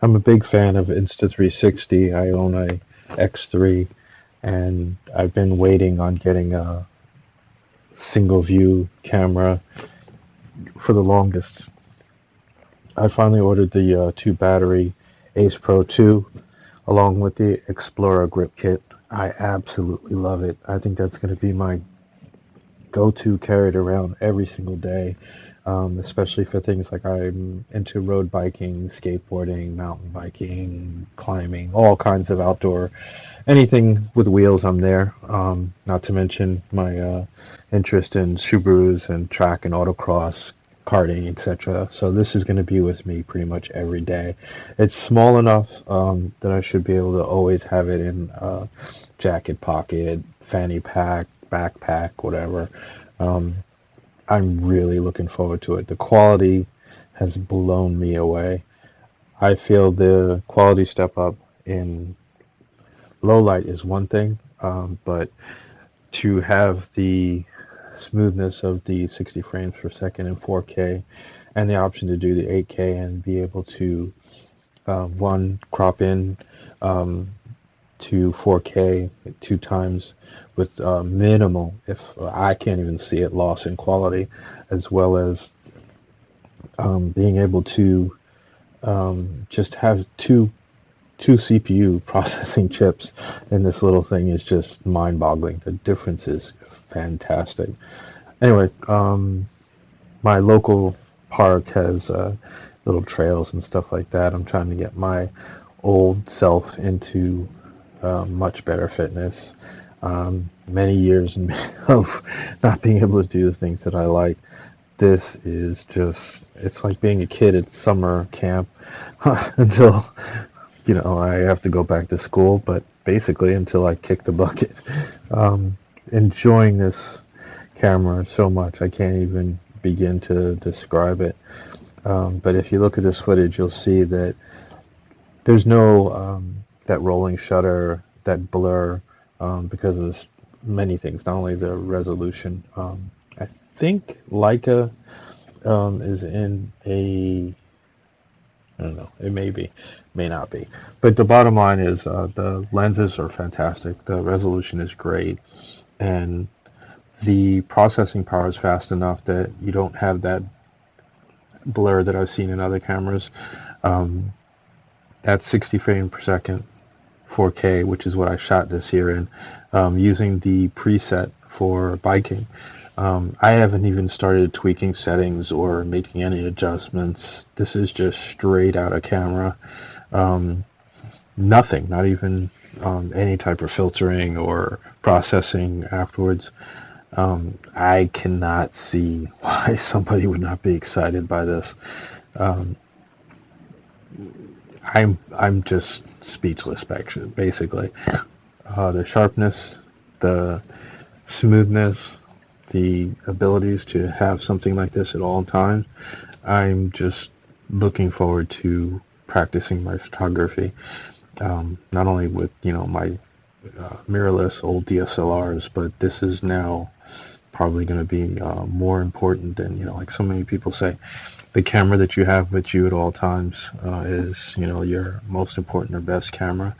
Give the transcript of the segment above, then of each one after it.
I'm a big fan of Insta 360. I own a X3, and I've been waiting on getting a single view camera for the longest. I finally ordered the two battery Ace Pro 2 along with the Explorer grip kit. I absolutely love it. I think that's going to be my go-to carried around every single day, especially for things like I'm into road biking, skateboarding, mountain biking, climbing, all kinds of outdoor, anything with wheels, I'm there. Not to mention my interest in Subarus and track and autocross, karting, etc. So this is going to be with me pretty much every day. It's small enough that I should be able to always have it in jacket pocket, fanny pack, backpack, whatever. Um, I'm really looking forward to it. The quality has blown me away. I feel the quality step up in low light is one thing, but to have the smoothness of the 60 frames per second in 4K and the option to do the 8K and be able to one crop in um, to 4K 2 times with minimal, if I can't even see it, loss in quality, as well as being able to just have two CPU processing chips in this little thing is just mind-boggling. The difference is fantastic. Anyway, my local park has little trails and stuff like that. I'm trying to get my old self into much better fitness. Many years of not being able to do the things that I like. This is just, it's like being a kid at summer camp until, I have to go back to school, but basically until I kick the bucket. Um, Enjoying this camera so much, I can't even begin to describe it. But if you look at this footage, you'll see that there's no that rolling shutter, that blur, because of this, many things, not only the resolution. I think Leica is in a, I don't know, it may be, may not be. But the bottom line is the lenses are fantastic, the resolution is great, and the processing power is fast enough that you don't have that blur that I've seen in other cameras. Um, at 60 frames per second, 4K, which is what I shot this here in, using the preset for biking. I haven't even started tweaking settings or making any adjustments. This is just straight out of camera. Um, Nothing, not even any type of filtering or processing afterwards. I cannot see why somebody would not be excited by this. Um, I'm just speechless, basically. The sharpness, the smoothness, the abilities to have something like this at all times. I'm just looking forward to practicing my photography. Not only with my mirrorless old DSLRs, but this is now probably going to be more important than like so many people say. The camera that you have with you at all times is your most important or best camera,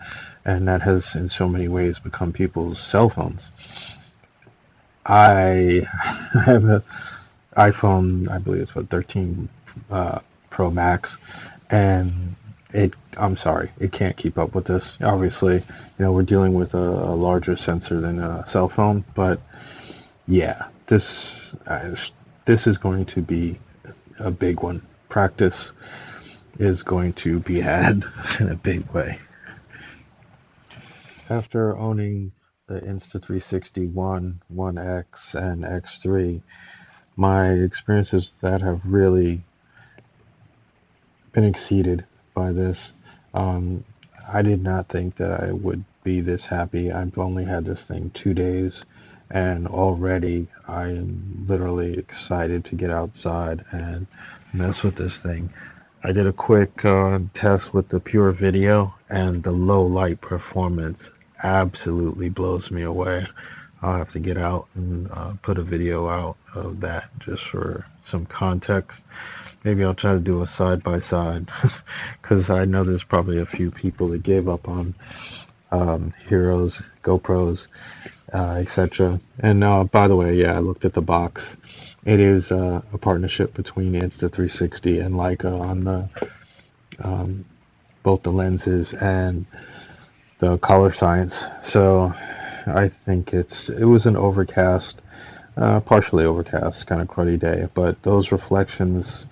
and that has in so many ways become people's cell phones. I have an iPhone, I believe it's what 13 Pro Max, and I'm sorry, it can't keep up with this. Obviously, we're dealing with a larger sensor than a cell phone, but yeah, this is going to be a big one. Practice is going to be had in a big way. After owning the Insta 360 1X, and X3, my experiences with that have really been exceeded by this. Um, I did not think that I would be this happy. I've only had this thing 2 days, and already I am literally excited to get outside and mess with this thing. I did a quick test with the pure video, and the low light performance absolutely blows me away. I'll have to get out and put a video out of that just for some context. Maybe I'll try to do a side by side, because I know there's probably a few people that gave up on Heroes, GoPros, etc. And by the way, yeah, I looked at the box. It is a partnership between Insta360 and Leica on the both the lenses and the color science. So I think it was an overcast, partially overcast, kind of cruddy day, but those reflections